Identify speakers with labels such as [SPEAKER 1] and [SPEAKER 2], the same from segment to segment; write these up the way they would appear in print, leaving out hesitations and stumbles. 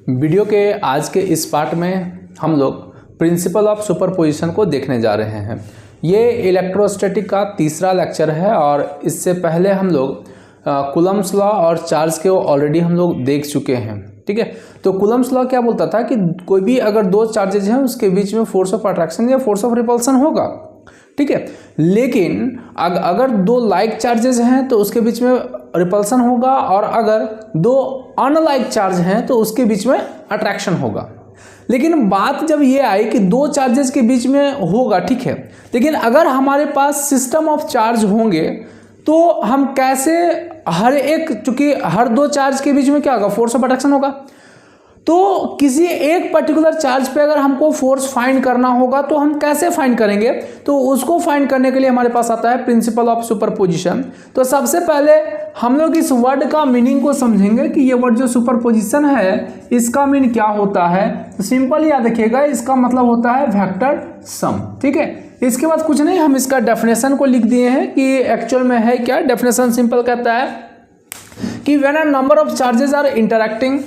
[SPEAKER 1] Video के आज के इस पार्ट में हम लोग प्रिंसिपल ऑफ सुपरपोजिशन को देखने जा रहे हैं। ये इलेक्ट्रोस्टैटिक का तीसरा लेक्चर है और इससे पहले हम लोग कूलम्ब्स लॉ और चार्ज के ऑलरेडी हम लोग देख चुके हैं। ठीक है, तो कूलम्ब्स लॉ क्या बोलता था कि कोई भी अगर दो चार्जेज हैं उसके बीच में फोर्स ऑफ अट्रैक्शन या फोर्स ऑफ रिपल्सन होगा। ठीक है, लेकिन अगर दो लाइक चार्जेस हैं तो उसके बीच में रिपल्सन होगा और अगर दो अनलाइक चार्ज हैं तो उसके बीच में अट्रैक्शन होगा। लेकिन बात जब ये आई कि दो चार्जेस के बीच में होगा, ठीक है, लेकिन अगर हमारे पास सिस्टम ऑफ चार्ज होंगे तो हम कैसे चूंकि हर दो चार्ज के बीच में क्या होगा, फोर्स ऑफ अट्रैक्शन होगा। तो किसी एक पर्टिकुलर चार्ज पे अगर हमको फोर्स फाइंड करना होगा तो हम कैसे फाइंड करेंगे, तो उसको फाइंड करने के लिए हमारे पास आता है प्रिंसिपल ऑफ सुपरपोजिशन। तो सबसे पहले हम लोग इस वर्ड का मीनिंग को समझेंगे कि ये वर्ड जो सुपरपोजिशन है इसका मीनिंग क्या होता है। तो सिंपल याद रखिएगा, इसका मतलब होता है वेक्टर सम। ठीक है, इसके बाद कुछ नहीं, हम इसका डेफिनेशन को लिख दिए हैं कि एक्चुअल में है क्या। डेफिनेशन सिंपल कहता है कि when a number of charges are interacting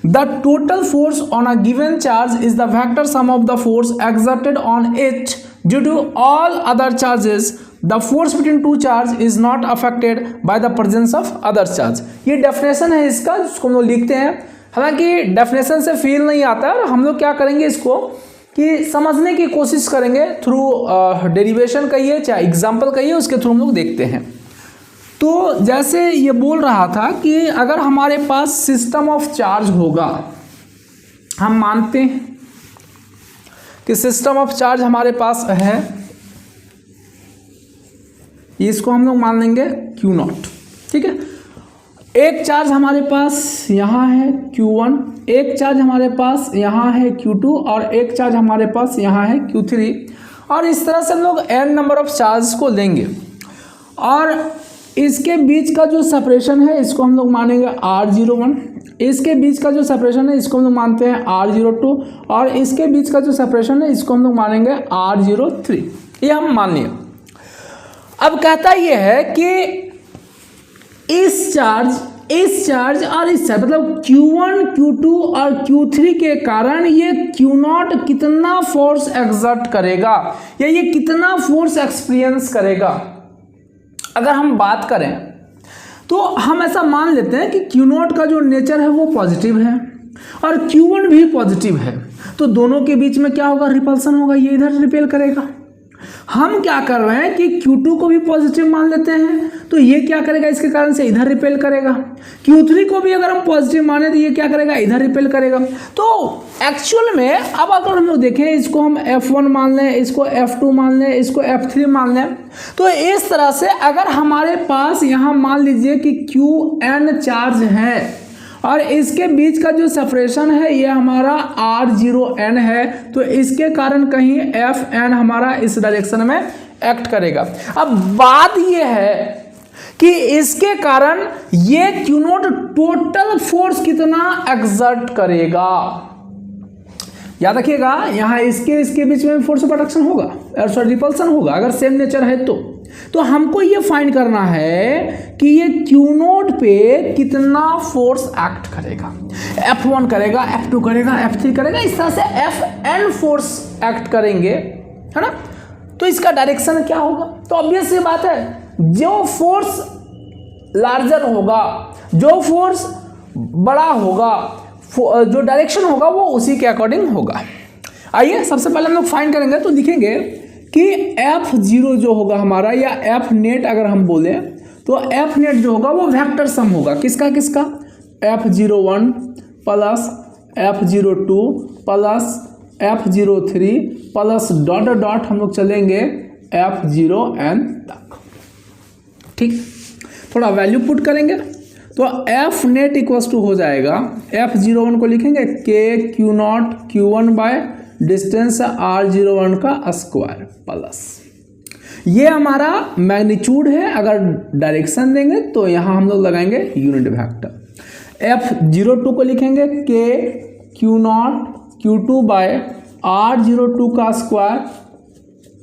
[SPEAKER 1] the total force on a given charge is the vector sum of the force exerted on it due to all other charges. The force between two charges is not affected by the presence of other charge. ये definition है इसका, जिसको हम लोग लिखते हैं। हालांकि definition से फील नहीं आता है, हम लोग क्या करेंगे इसको कि समझने की कोशिश करेंगे थ्रू डेरिवेशन कहिए चाहे एग्जाम्पल कहिए, उसके थ्रू हम लोग देखते हैं। तो जैसे ये बोल रहा था कि अगर हमारे पास सिस्टम ऑफ चार्ज होगा, हम मानते हैं कि सिस्टम ऑफ चार्ज हमारे पास है, इसको हम लोग मान लेंगे Q0। ठीक है, एक चार्ज हमारे पास यहाँ है Q1, एक चार्ज हमारे पास यहाँ है Q2 और एक चार्ज हमारे पास यहाँ है Q3, और इस तरह से हम लोग n नंबर ऑफ चार्ज को लेंगे और इसके बीच का जो सेपरेशन है इसको हम लोग मानेंगे R01, इसके बीच का जो सेपरेशन है इसको हम लोग मानते हैं R02 और इसके बीच का जो सेपरेशन है इसको हम लोग मानेंगे R03। ये हम मान लिए। अब कहता ये है कि इस चार्ज और इस चार्ज मतलब Q1, Q2 और Q3 के कारण ये Q0 कितना फोर्स एक्सर्ट करेगा या ये कितना फोर्स एक्सपीरियंस करेगा। अगर हम बात करें तो हम ऐसा मान लेते हैं कि Q0 का जो नेचर है वो पॉजिटिव है और Q1 भी पॉजिटिव है, तो दोनों के बीच में क्या होगा, रिपल्सन होगा, ये इधर रिपेल करेगा। हम क्या कर रहे हैं कि Q2 को भी पॉजिटिव मान लेते हैं, तो ये क्या करेगा, इसके कारण से इधर रिपेल करेगा। Q3 को भी अगर हम पॉजिटिव माने तो ये क्या करेगा, इधर रिपेल करेगा। तो एक्चुअल में अब अगर हम लोग देखें, इसको हम F1 मान लें, इसको F2 मान लें, इसको F3 मान लें, तो इस तरह से अगर हमारे पास यहाँ मान लीजिए कि Qn चार्ज है और इसके बीच का जो सेपरेशन है ये हमारा R0n है, तो इसके कारण कहीं Fn हमारा इस डायरेक्शन में एक्ट करेगा। अब बात ये है कि इसके कारण ये Q0 टोटल फोर्स कितना एक्सर्ट करेगा। याद रखिएगा, यहाँ इसके बीच में फोर्स ऑफ अट्रैक्शन होगा, रिपल्सन होगा अगर सेम नेचर है तो हमको ये फाइंड करना है कि ये Q0 पे कितना फोर्स एक्ट करेगा। F1 करेगा, F2 करेगा, F3 करेगा, इस तरह से Fn फोर्स एक्ट करेंगे, है ना। तो इसका डायरेक्शन क्या होगा, तो ऑब्वियस सी बात है, जो फोर्स लार्जर होगा, जो फोर्स बड़ा होगा, जो डायरेक्शन होगा वो उसी के अकॉर्डिंग होगा। आइए सबसे पहले हम लोग फाइंड करेंगे तो लिखेंगे कि F0 जो होगा हमारा या F नेट अगर हम बोले तो F नेट जो होगा वो वेक्टर सम होगा किसका F01 plus F02 plus F03 plus dot dot हम लोग चलेंगे F0n तक। ठीक, थोड़ा वैल्यू पुट करेंगे तो F नेट इक्वल्स टू हो जाएगा, F01 को लिखेंगे K Q0 Q1 by distance R01 का स्क्वायर प्लस ये हमारा मैग्नीट्यूड है। अगर डायरेक्शन देंगे तो यहाँ हम लोग लगाएंगे यूनिट वेक्टर। F02 को लिखेंगे K Q0 Q2 by R02 का स्क्वायर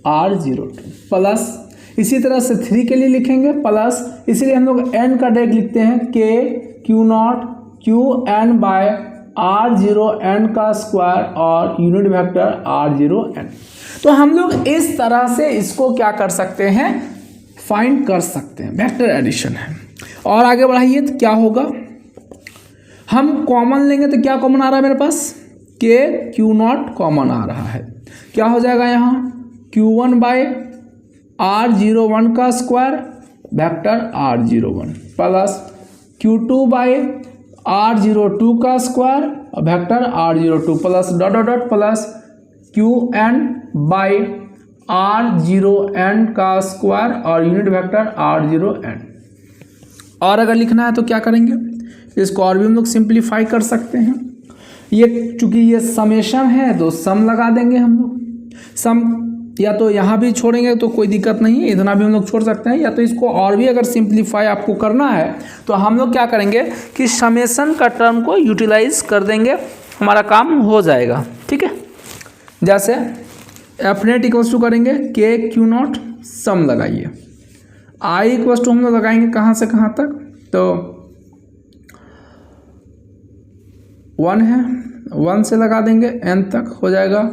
[SPEAKER 1] R02 प्लस इसी तरह से 3 के लिए लिखेंगे प्लस, इसीलिए हम लोग n का डायरेक्ट लिखते हैं K Q0 Qn by R0n का स्क्वायर और यूनिट वेक्टर R0n। तो हम लोग इस तरह से इसको क्या कर सकते हैं, फाइंड कर सकते हैं, वेक्टर एडिशन है। और आगे बढ़ाइए तो क्या होगा, हम कॉमन लेंगे तो क्या कॉमन आ रहा है मेरे पास, के क्यू नॉट कॉमन आ रहा है। क्या हो जाएगा यहाँ Q1 बाय R01 का square vector R01 plus Q2 by R02 का square vector R02 plus dot dot dot plus Qn by R0n का स्क्वायर और यूनिट वेक्टर R0n। और अगर लिखना है तो क्या करेंगे, इसको और भी हम लोग सिंप्लीफाई कर सकते हैं। ये चूंकि ये समेशन है तो सम लगा देंगे हम लोग। सम या तो यहाँ भी छोड़ेंगे तो कोई दिक्कत नहीं है, इतना भी हम लोग छोड़ सकते हैं, या तो इसको और भी अगर सिंप्लीफाई आपको करना है तो हम लोग क्या करेंगे कि समेशन का टर्म को यूटिलाइज कर देंगे, हमारा काम हो जाएगा। ठीक है, जैसे एफ नेट इक्वल्स टू करेंगे के क्यू नॉट सम लगाइए, आई इक्वल्स टू हम लोग लगाएंगे कहाँ से कहाँ तक, तो 1 है, 1 से लगा देंगे n तक, हो जाएगा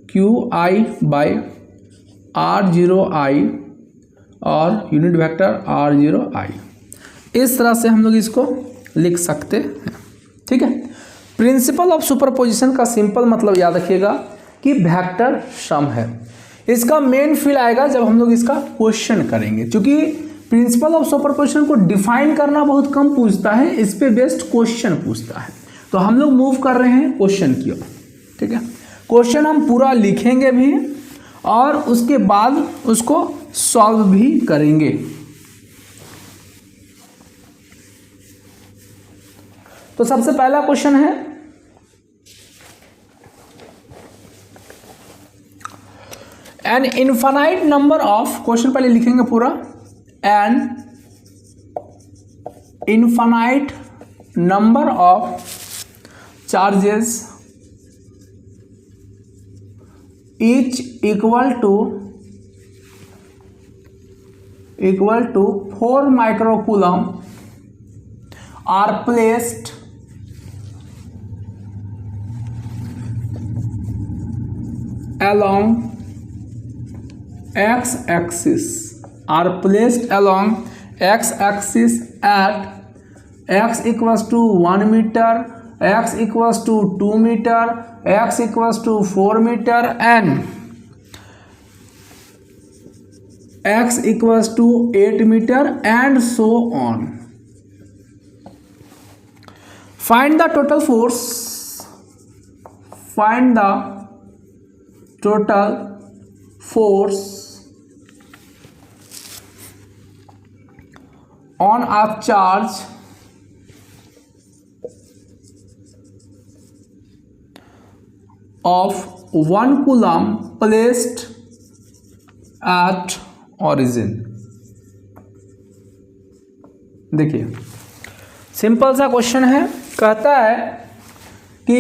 [SPEAKER 1] QI बाई R0I और यूनिट वेक्टर R0I। इस तरह से हम लोग इसको लिख सकते हैं। ठीक है, प्रिंसिपल ऑफ सुपरपोजिशन का सिंपल मतलब याद रखिएगा कि वेक्टर सम है। इसका मेन फील आएगा जब हम लोग इसका क्वेश्चन करेंगे, क्योंकि प्रिंसिपल ऑफ सुपरपोजिशन को डिफाइन करना बहुत कम पूछता है, इस पे बेस्ड क्वेश्चन पूछता है। तो हम लोग मूव कर रहे हैं क्वेश्चन की ओर। ठीक है, क्वेश्चन हम पूरा लिखेंगे भी और उसके बाद उसको सॉल्व भी करेंगे। तो सबसे पहला क्वेश्चन है, an infinite number of, question पहले लिखेंगे पूरा, an infinite number of charges each equal to 4 microcoulomb are placed along x-axis at x equals to 1 meter, x equals to 2 meter, x equals to 4 meter and x equals to 8 meter and so on. Find the total force. Find the total force on a charge of 1 coulomb placed at origin। देखिए simple सा question है, कहता है कि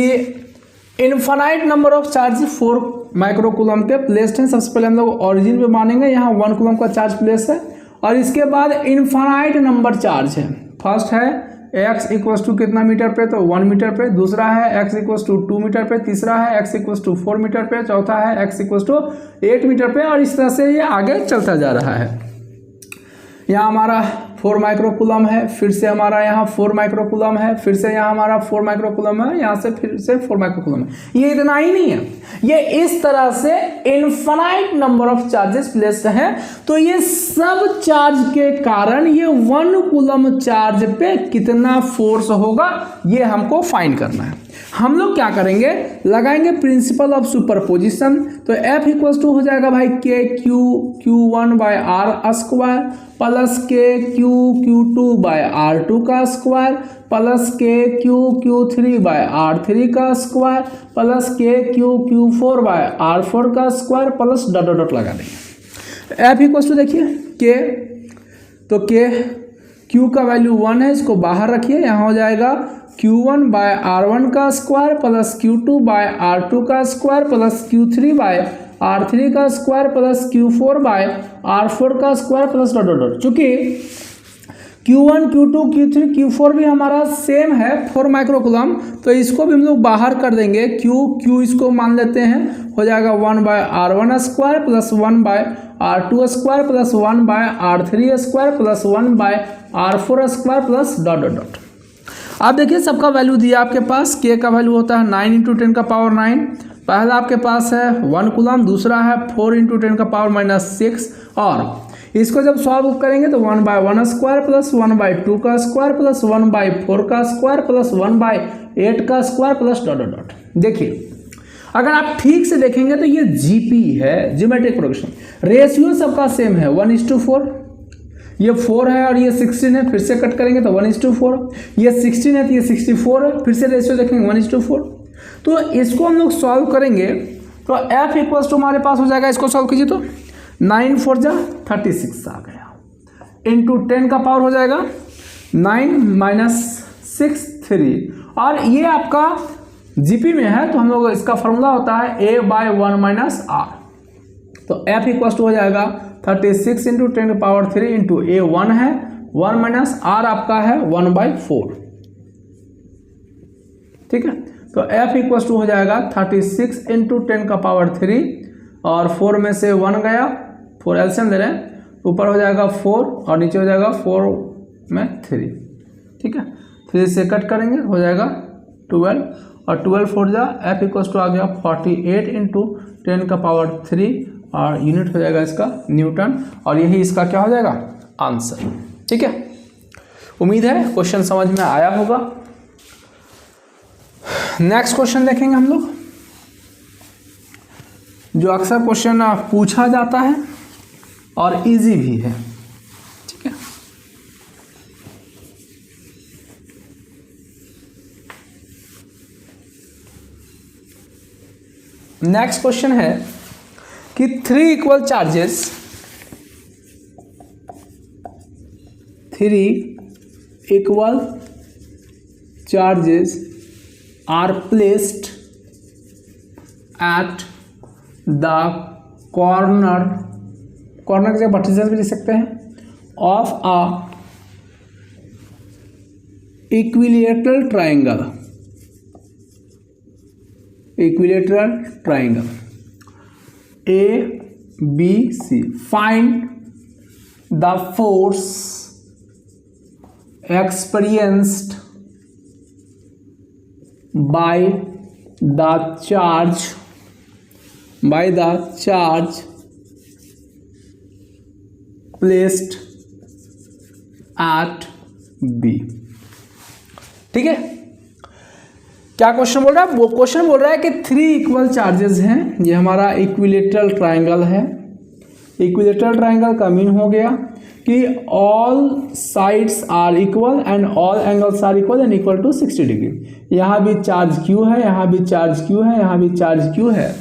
[SPEAKER 1] infinite number of charge 4 microcoulomb के placed हैं। सबसे पहले हम लोग ऑरिजिन पे मानेंगे, यहाँ 1 कूलम का चार्ज प्लेस है और इसके बाद इनफाइनाइट नंबर चार्ज है। फर्स्ट है x इक्वल्स टू कितना मीटर पे, तो 1 मीटर पे, दूसरा है x इक्वल्स टू 2 मीटर पे, तीसरा है x इक्वल्स टू 4 मीटर पे, चौथा है x इक्वल्स टू 8 मीटर पे, और इस तरह से ये आगे चलता जा रहा है। यहाँ हमारा 4 माइक्रोकूलम है, फिर से हमारा यहाँ 4 माइक्रोकूलम है, फिर से यहाँ हमारा 4 माइक्रोकूलम है, यहाँ से फिर से 4 माइक्रोकूलम है। ये इतना ही नहीं है, ये इस तरह से infinite number of charges placed हैं। तो ये सब चार्ज के कारण ये 1 कूलम चार्ज पे कितना फोर्स होगा ये हमको फाइंड करना है। हम लोग क्या करेंगे, लगाएंगे प्रिंसिपल ऑफ सुपरपोजिशन। तो F इक्वल्स टू हो जाएगा भाई के Q1 bye R square plus के Q2 बाय R2 का स्क्वायर प्लस के Q3 बाय R3 का स्क्वायर प्लस के Q4 बाय R4 का स्क्वायर प्लस डॉट डॉट लगा देंगे। F इक्वल्स टू देखिए के, तो के Q का वैल्यू 1 है, इसको बाहर रखिए, यहाँ हो जाएगा Q1 बाय R1 का square plus Q2 bye R2 का square plus Q3 bye R3 का square plus Q4 bye R4 का स्क्वायर प्लस डॉट डॉट। चूंकि Q1 Q2 Q3 Q4 भी हमारा सेम है 4 माइक्रोकूलम, तो इसको भी हम लोग बाहर कर देंगे। Q इसको मान लेते हैं, हो जाएगा 1/R1 square plus 1/R2 square plus 1/R3 square plus 1/R4 square plus dot dot dot. आप देखिए सबका वैल्यू दिया आपके पास। K का वैल्यू होता है 9 × 10⁻⁹। पहला आपके पास है 1 कूलम, दूसरा है 4 × 10⁻⁻6। और इसको जब सॉल्व करेंगे तो 1/1 स्क्वायर प्लस 1/2 का स्क्वायर प्लस 1/4 का स्क्वायर प्लस 1/8 का square plus dot dot dot. देखिए अगर आप ठीक से देखेंगे तो ये जीपी है, ज्योमेट्रिक प्रोग्रेशन। रेशियो सबका सेम है 1:4। ये 4 है और ये 16 है, फिर से कट करेंगे तो 1:4। ये 16 है तो ये 64 है, फिर से रेशियो देखेंगे 1:4। तो इसको हम लोग सॉल्व करेंगे तो f इक्वल्स टू हमारे पास हो जाएगा, इसको सॉल्व कीजिए तो 9 4 जा 36 आ गया, इंटू 10 का पावर हो जाएगा 9 - 6 3। और ये आपका जीपी में है तो हम लोग इसका फॉर्मूला होता है a/1 - r। तो f इक्वल्स टू हो जाएगा 36 × 10⁻³ इंटू a 1 है, 1 - r आपका है 1/4। ठीक है, तो f इक्वल्स टू हो जाएगा 36 × 10⁻³ और 4 में से 1 गया, 4 एलसीएम ले रहे हैं, ऊपर हो जाएगा 4 और नीचे हो जाएगा 4 में 3। ठीक है, 3 से कट करेंगे हो जाएगा 12 और 12 4 जा f इक्वल्स टू आ गया 48 × 10⁻³ और यूनिट हो जाएगा इसका न्यूटन। और यही इसका क्या हो जाएगा आंसर। ठीक है, उम्मीद है क्वेश्चन समझ में आया होगा। नेक्स्ट क्वेश्चन देखेंगे हम लोग, जो अक्सर क्वेश्चन पूछा जाता है और इजी भी है। ठीक है, नेक्स्ट क्वेश्चन है कि 3 equal charges are placed at the corner की जगह vertices भी लिख सकते हैं, of a equilateral triangle ABC। find the force experienced by the charge placed at B। ठीक है, क्या क्वेश्चन बोल रहा है? वो क्वेश्चन बोल रहा है कि 3 इक्वल चार्जेस हैं, ये हमारा इक्विलेटरल ट्रायंगल है। इक्विलेटरल ट्रायंगल का मीन हो गया कि all sides are equal and all angles are equal and equal to 60 degree. यहाँ भी चार्ज Q है, यहाँ भी चार्ज Q है, यहाँ भी चार्ज Q है।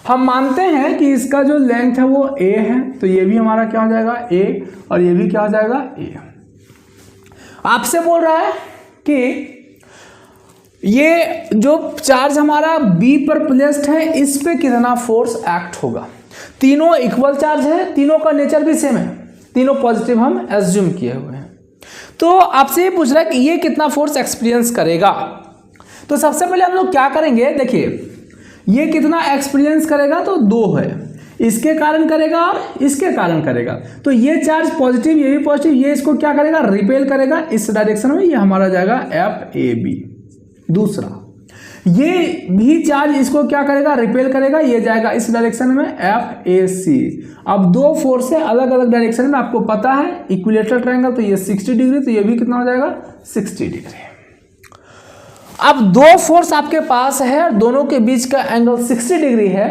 [SPEAKER 1] हम मानते हैं कि इसका जो लेंथ है वो A है, तो ये भी हमारा क्या हो जाएगा A और ये भी क्या हो जाएगा A। आपसे बोल रहा है कि ये जो चार्ज हमारा B पर प्लेस्ड है इस पे कितना फोर्स एक्ट होगा। तीनों इक्वल चार्ज है, तीनों का नेचर भी सेम है, तीनों पॉजिटिव हम एज्यूम किए हुए हैं। तो आपसे ये पूछ रहा है कि ये कितना फोर्स एक्सपीरियंस करेगा। तो सबसे पहले हम लोग क्या करेंगे, देखिए ये कितना एक्सपीरियंस करेगा, तो 2 है, इसके कारण करेगा और इसके कारण करेगा। तो ये चार्ज पॉजिटिव, ये भी पॉजिटिव, ये इसको क्या करेगा रिपेल करेगा इस डायरेक्शन में, ये हमारा जाएगा FAB। दूसरा ये भी चार्ज इसको क्या करेगा रिपेल करेगा, ये जाएगा इस डायरेक्शन में FAC। अब 2 फोर्स है अलग अलग डायरेक्शन में, आपको पता है इक्विलेटरल ट्रायंगल, तो ये 60 डिग्री, तो ये भी कितना हो जाएगा 60 डिग्री। अब 2 फोर्स आपके पास है, दोनों के बीच का एंगल 60 डिग्री है,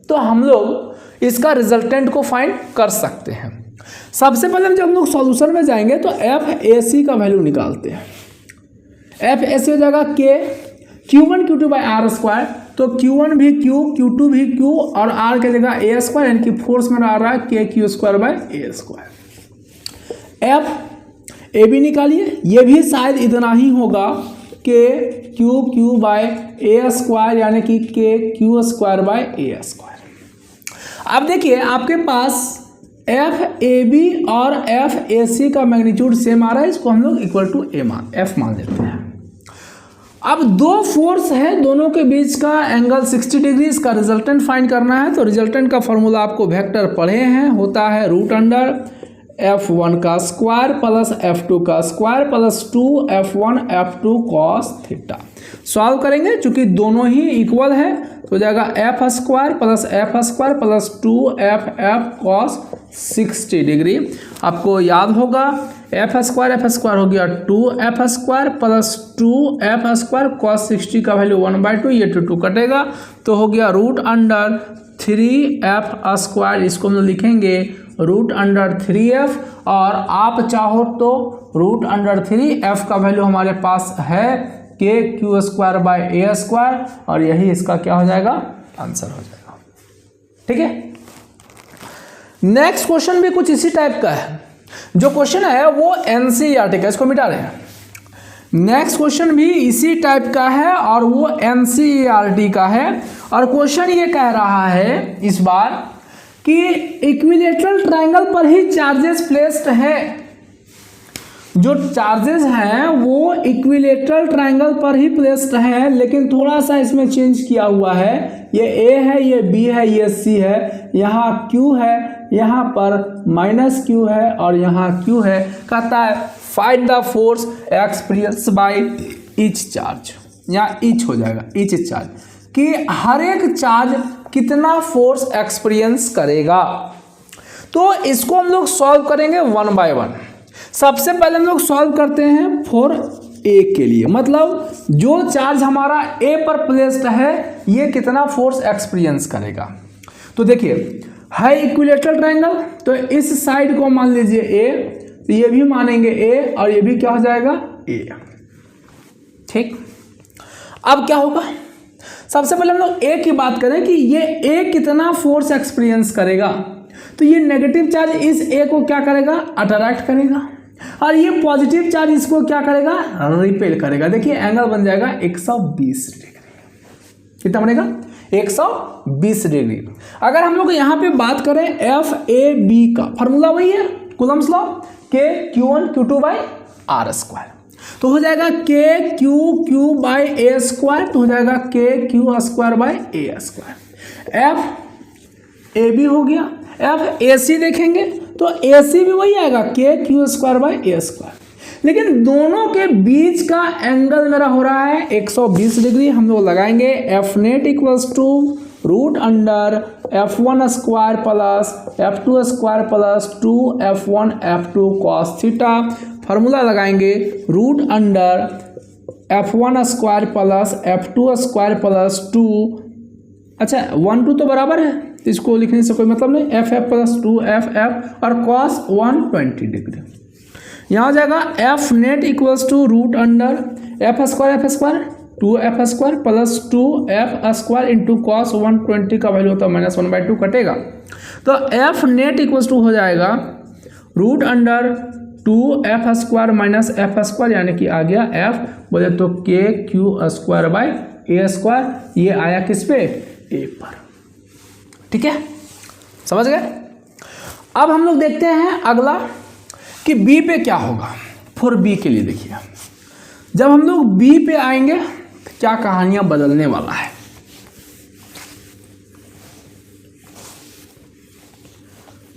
[SPEAKER 1] तो हम लोग इसका रिजल्टेंट को फाइंड कर सकते हैं। सबसे पहले जब हम लोग सॉल्यूशन में जाएंगे तो FAC का वैल्यू निकालते हैं। FAC हो जाएगा Q1 Q2/R², तो Q1 भी Q, Q2 भी Q और R के जगह A², यानी कि फोर्स में आ रहा है KQ²/A²। FAB निकालिए, ये भी शायद इतना ही होगा KQQ/A² यानी कि KQ²/A²। अब देखिए आपके पास एफ ए बी और एफ ए सी का मैग्नीट्यूड सेम आ रहा है, इसको हम लोग इक्वल टू एफ मान लेते हैं। अब दो फोर्स है, दोनों के बीच का एंगल 60 डिग्री, इसका रिजल्टेंट फाइंड करना है। तो रिजल्टेंट का फॉर्मूला आपको वेक्टर पढ़े हैं, होता है रूट अंडर F1 का स्क्वायर प्लस F2 का square plus 2F1 F2 cos theta. Solve करेंगे, चूंकि दोनों ही इक्वल है तो हो जाएगा F square plus 2FF cos 60 degree. आपको याद होगा एफ स्क्वायर हो गया 2F square plus 2F square cos 60 का वैल्यू 1/2, ये 2 कटेगा तो हो गया रूट अंडर 3F स्क्वायर, इसको हम लोग लिखेंगे रूट अंडर 3F, और आप चाहो तो रूट अंडर 3F का वैल्यू हमारे पास है KQ²/A², और यही इसका क्या हो जाएगा, आंसर हो जाएगा। ठीक है, नेक्स्ट क्वेश्चन भी कुछ इसी टाइप का है। जो क्वेश्चन है वो NCERT का, इसको मिटा रहे हैं। नेक्स्ट क्वेश्चन भी इसी टाइप का है और वो NCERT का है, और क्वेश्चन ये कह रहा है इस बार कि इक्विलेटरल ट्रायंगल पर ही चार्जेस प्लेस्ड है। जो चार्जेस हैं वो इक्विलेटरल ट्रायंगल पर ही प्लेस्ड हैं, लेकिन थोड़ा सा इसमें चेंज किया हुआ है। ये A है, ये B है, ये C है, यहाँ Q है, यहाँ पर -Q है और यहाँ Q है। कहता है find the force experience by each charge, यहाँ ईच हो जाएगा, ईच चार्ज, कि हर एक चार्ज कितना फोर्स एक्सपीरियंस करेगा। तो इसको हम लोग सॉल्व करेंगे 1 बाय 1। सबसे पहले हम लोग सॉल्व करते हैं फॉर ए के लिए, मतलब जो चार्ज हमारा ए पर प्लेस्ड है ये कितना फोर्स एक्सपीरियंस करेगा। तो देखिए है इक्विलेटरल ट्रायंगल, तो इस साइड को मान लीजिए ए, तो ये भी मानेंगे ए और ये भी क्या हो जाएगा ए। ठीक, अब क्या होगा, सबसे पहले हम लोग ए की बात करें कि ये ए कितना फोर्स एक्सपीरियंस करेगा। तो ये नेगेटिव चार्ज इस ए को क्या करेगा, अट्रैक्ट करेगा, और ये पॉजिटिव चार्ज इसको क्या करेगा, रिपेल करेगा। देखिए एंगल बन जाएगा 120 डिग्री। कितना बनेगा, 120 डिग्री। अगर हम लोग यहाँ पे बात करें एफ ए बी का, फॉर्मूला वही है कूलम्स लॉ, KQ1Q2/R², तो हो जाएगा KQ/A², तो हो जाएगा KQ²/A²। एफ ए बी हो गया, एफ ए सी देखेंगे तो ए सी भी वही आएगा KQ²/A², लेकिन दोनों के बीच का एंगल मेरा हो रहा है 120 डिग्री। हम लोग लगाएंगे F net equals to root under F1 square plus F2 square plus 2F1 F2 cos theta. Formula लगाएंगे root under F1 square plus F2 square plus 2, अच्छा 1 2 तो बराबर है, इसको लिखने से कोई मतलब नहीं, FF प्लस 2FF और cos 120 डिग्री। यहाँ हो जाएगा F net equals to root under F square 2F square plus 2F square into cos 120 का वैल्यू होता है -1/2, कटेगा। तो एफ नेट इक्वल्स टू हो जाएगा root under 2F square minus F square, यानी कि आ गया F, बोले तो KQ²/A², ये आया किस पे, A पर। ठीक है, समझ गए। अब हम लोग देखते हैं अगला कि B पे क्या होगा। फॉर B के लिए देखिए, जब हम लोग B पे आएंगे तो क्या कहानियां बदलने वाला है।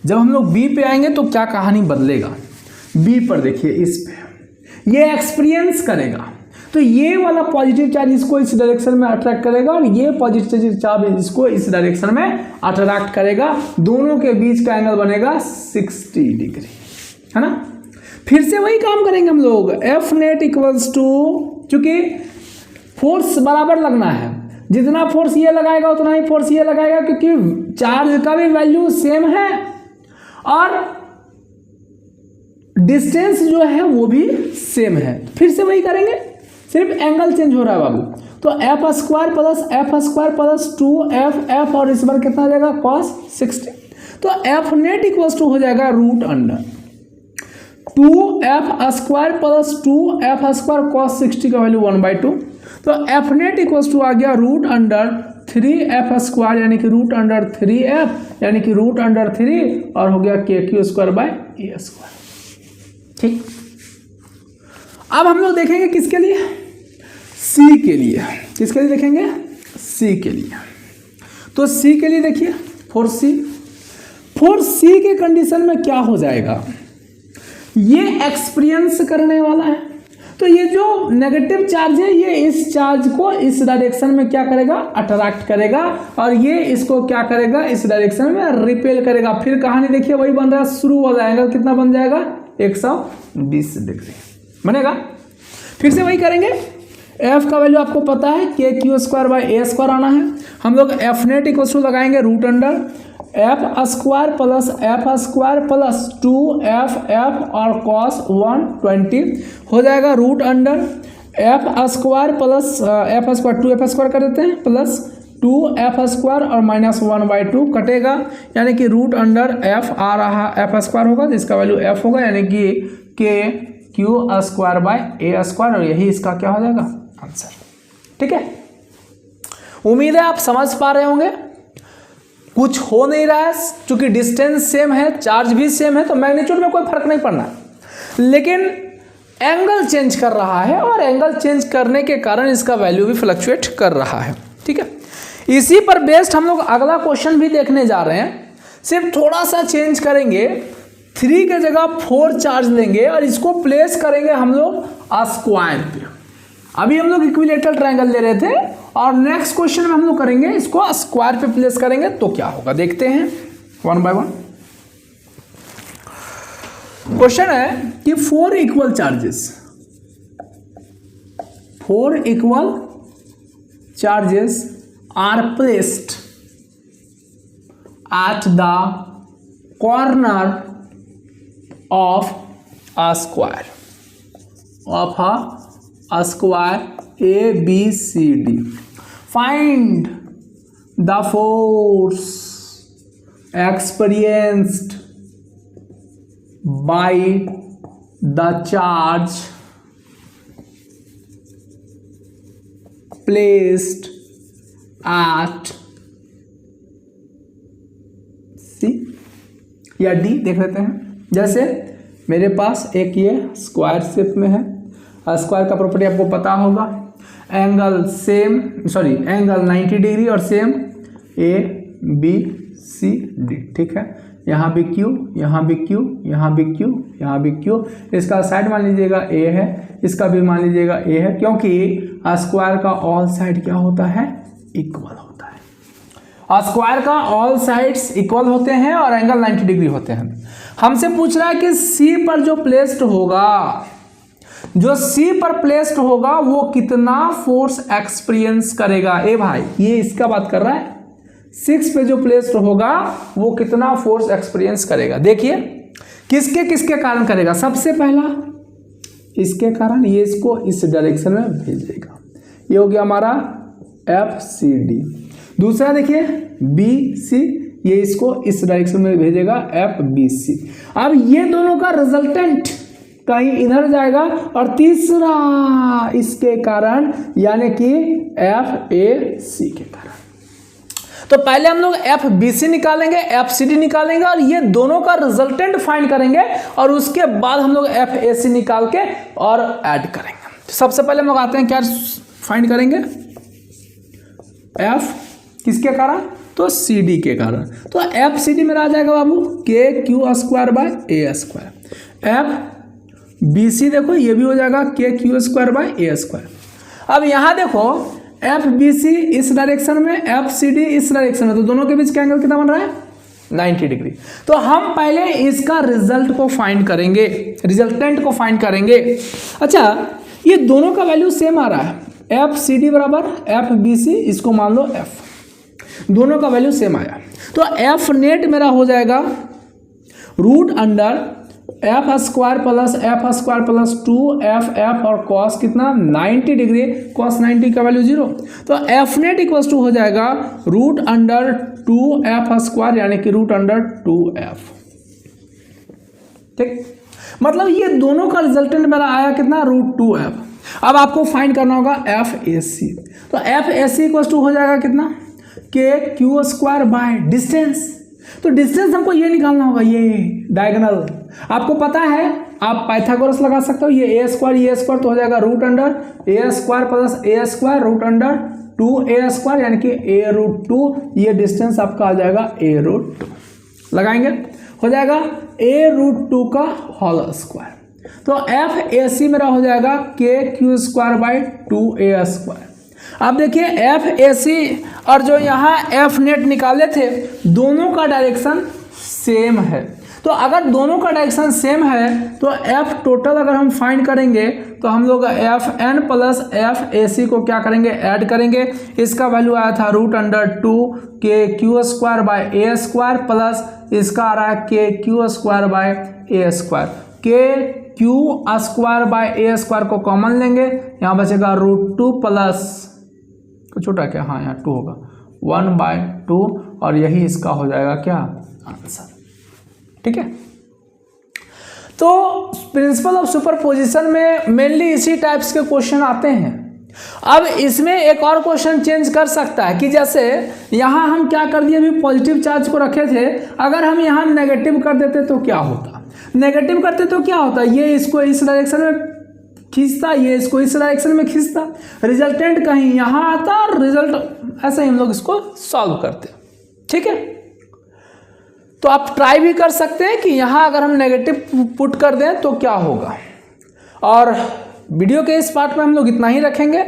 [SPEAKER 1] जब हम लोग B पे आएंगे तो क्या कहानी बदलेगा। B पर देखिए, इस पे ये एक्सपीरियंस करेगा, तो ये वाला पॉजिटिव चार्ज इसको इस डायरेक्शन में अट्रैक्ट करेगा और ये पॉजिटिव चार्ज इसको इस डायरेक्शन में अट्रैक्ट करेगा। दोनों के बीच का एंगल बनेगा 60 डिग्री, है ना। फिर से वही काम करेंगे हम लोग, एफ नेट इक्वल्स टू, चूंकि फोर्स बराबर लगना है, जितना फोर्स ये लगाएगा उतना ही फोर्स ये लगाएगा, क्योंकि चार्ज का भी वैल्यू सेम है और डिस्टेंस जो है वो भी सेम है। फिर से वही करेंगे, सिर्फ एंगल चेंज हो रहा है बाबू। तो F स्क्वायर प्लस 2FF और इस बार कितना आ जाएगा cos 60। तो F नेट इक्वल्स टू हो जाएगा root under 2F square plus 2F square cos 60 का वैल्यू 1/2। तो F नेट इक्वल्स टू आ गया रूट अंडर 3f² यानी कि रूट अंडर 3f यानी कि रूट अंडर 3 और हो गया KQ² ठीक। अब हम लोग देखेंगे किसके लिए, C के लिए। किसके लिए देखेंगे, C के लिए। तो C के लिए देखिए 4C के कंडीशन में क्या हो जाएगा, ये एक्सपीरियंस करने वाला है। तो ये जो नेगेटिव चार्ज है ये इस चार्ज को इस डायरेक्शन में क्या करेगा, अट्रैक्ट करेगा, और ये इसको क्या करेगा, इस डायरेक्शन में रिपेल करेगा। फिर कहानी देखिए वही बन रहा है, शुरू हो जाएगा, कितना बन जाएगा 120 डिग्री बनेगा। फिर से वही करेंगे, एफ का वैल्यू आपको पता है KQ² आना है। हम लोग एफ नेट इक्वल लगाएंगे root under f² plus 2f और cos 120 हो जाएगा root under f² plus f² 2f² कर देते हैं प्लस 2f² और -1/2 कटेगा, यानी कि रूट अंडर f आ रहा f² होगा जिसका वैल्यू f होगा, यानी कि KQ² और यही इसका क्या हो जाएगा आंसर। ठीक है, उम्मीद है आप समझ पा रहे होंगे। कुछ हो नहीं रहा है क्योंकि डिस्टेंस सेम है, चार्ज भी सेम है, तो मैग्नीट्यूड में कोई फर्क नहीं पड़ना है, लेकिन एंगल चेंज कर रहा है और एंगल चेंज करने के कारण इसका वैल्यू भी फ्लक्चुएट कर रहा है। ठीक है, इसी पर बेस्ड हम लोग अगला क्वेश्चन भी देखने जा रहे हैं। सिर्फ थोड़ा सा चेंज करेंगे, 3 के जगह 4 चार्ज लेंगे और इसको प्लेस करेंगे हम लोग स्क्वायर पे। अभी हम लोग इक्विलेटरल ट्रायंगल ले रहे थे और नेक्स्ट क्वेश्चन में हम लोग करेंगे इसको स्क्वायर पे प्लेस करेंगे, तो क्या होगा देखते हैं 1 बाय 1। क्वेश्चन है कि 4 equal charges are placed at the corner of a square ABCD. Find the force experienced by the charge placed at C या D। देख लेते हैं, जैसे मेरे पास एक ये स्क्वायर शेप में है, स्क्वायर का प्रॉपर्टी आपको पता होगा, एंगल 90 डिग्री और सेम ABCD। ठीक है, यहाँ भी Q, यहाँ भी Q, यहाँ भी Q, यहाँ भी Q। इसका साइड मान लीजिएगा A है, इसका भी मान लीजिएगा A है, क्योंकि स्क्वायर का ऑल साइड क्या होता है, इक्वल होता है। स्क्वायर का ऑल साइड्स इक्वल होते हैं और एंगल 90 डिग्री होते हैं। हमसे पूछ रहा है कि C पर जो प्लेस्ड होगा वो कितना फोर्स एक्सपीरियंस करेगा। ए भाई, ये इसका बात कर रहा है, 6 पे जो प्लेस्ड होगा वो कितना फोर्स एक्सपीरियंस करेगा। देखिए किसके किसके कारण करेगा। सबसे पहला इसके कारण, ये इसको इस डायरेक्शन में भेजेगा, ये हो गया हमारा FCD। दूसरा देखिए BC, ये इसको इस डायरेक्शन में भेजेगा FBC। अब ये दोनों का रिजल्टेंट कहीं इधर जाएगा, और तीसरा इसके कारण यानी कि FAC के कारण। तो पहले हम लोग FBC निकालेंगे, FCD निकालेंगे और ये दोनों का रिजल्टेंट फाइंड करेंगे, और उसके बाद हम लोग FAC निकाल के और ऐड करेंगे। तो सबसे पहले हम लोग आते हैं, क्या फाइंड करेंगे, F किसके कारण, तो CD के कारण। तो FCD मेरा आ जाएगा बाबू KQ² FBC देखो ये भी हो जाएगा KQ² अब यहाँ देखो FBC इस डायरेक्शन में, FCD इस डायरेक्शन में, तो दोनों के बीच का एंगल कितना बन रहा है, 90 डिग्री। तो हम पहले इसका रिजल्टेंट को फाइंड करेंगे। अच्छा, ये दोनों का वैल्यू सेम आ रहा है, FCD बराबर FBC, इसको मान लो F, दोनों का वैल्यू सेम आया। तो F नेट मेरा हो जाएगा root under f² plus 2f और cos कितना 90 डिग्री, cos 90 का वैल्यू 0। तो F नेट इक्वल टू हो जाएगा रूट अंडर 2f² यानी कि रूट अंडर 2f। ठीक, मतलब ये दोनों का रिजल्टेंट मेरा आया कितना, रूट 2f। अब आपको फाइंड करना होगा FAC। तो FAC इक्वल टू हो जाएगा कितना, के क्यू स्क्वायर बाय डिस्टेंस। तो डिस्टेंस हमको ये निकालना होगा, ये डायगोनल आपको पता है, आप पाइथागोरस लगा सकते हो। ये a स्क्वायर तो हो जाएगा root under a square plus a square root under 2a square यानी कि a रूट 2, ये डिस्टेंस आपका आ जाएगा a रूट 2 लगाएंगे, हो जाएगा a रूट 2 का होल स्क्वायर। तो एफ ए सी मेरा हो जाएगा के Q square by 2a square. अब देखिए एफ ए सी और जो यहाँ एफ नेट निकाले थे दोनों का डायरेक्शन सेम है। तो अगर दोनों का डायरेक्शन सेम है तो एफ टोटल अगर हम फाइंड करेंगे तो हम लोग F N plus F A C को क्या करेंगे, ऐड करेंगे। इसका वैल्यू आया था root under 2 K Q square by A square plus इसका आ रहा है K Q square by A square. K Q square by A square को कॉमन लेंगे, यहाँ बचेगा रूट 2 प्लस तो छोटा क्या, हाँ यहाँ 2 होगा 1/2 और यही इसका हो जाएगा क्या आंसर। ठीक है, तो प्रिंसिपल ऑफ सुपरपोजिशन में मेनली इसी टाइप्स के क्वेश्चन आते हैं। अब इसमें एक और क्वेश्चन चेंज कर सकता है कि जैसे यहाँ हम क्या कर दिए, अभी पॉजिटिव चार्ज को रखे थे, अगर हम यहाँ नेगेटिव कर देते तो क्या होता, नेगेटिव करते तो क्या होता, ये इसको इस डायरेक्शन में खींचता, ये इसको इस डायरेक्शन में खींचता, रिजल्टेंट कहीं यहाँ आता और रिजल्ट ऐसे ही हम लोग इसको सॉल्व करते। ठीक है, तो आप ट्राई भी कर सकते हैं कि यहाँ अगर हम नेगेटिव पुट कर दें तो क्या होगा। और वीडियो के इस पार्ट में हम लोग इतना ही रखेंगे।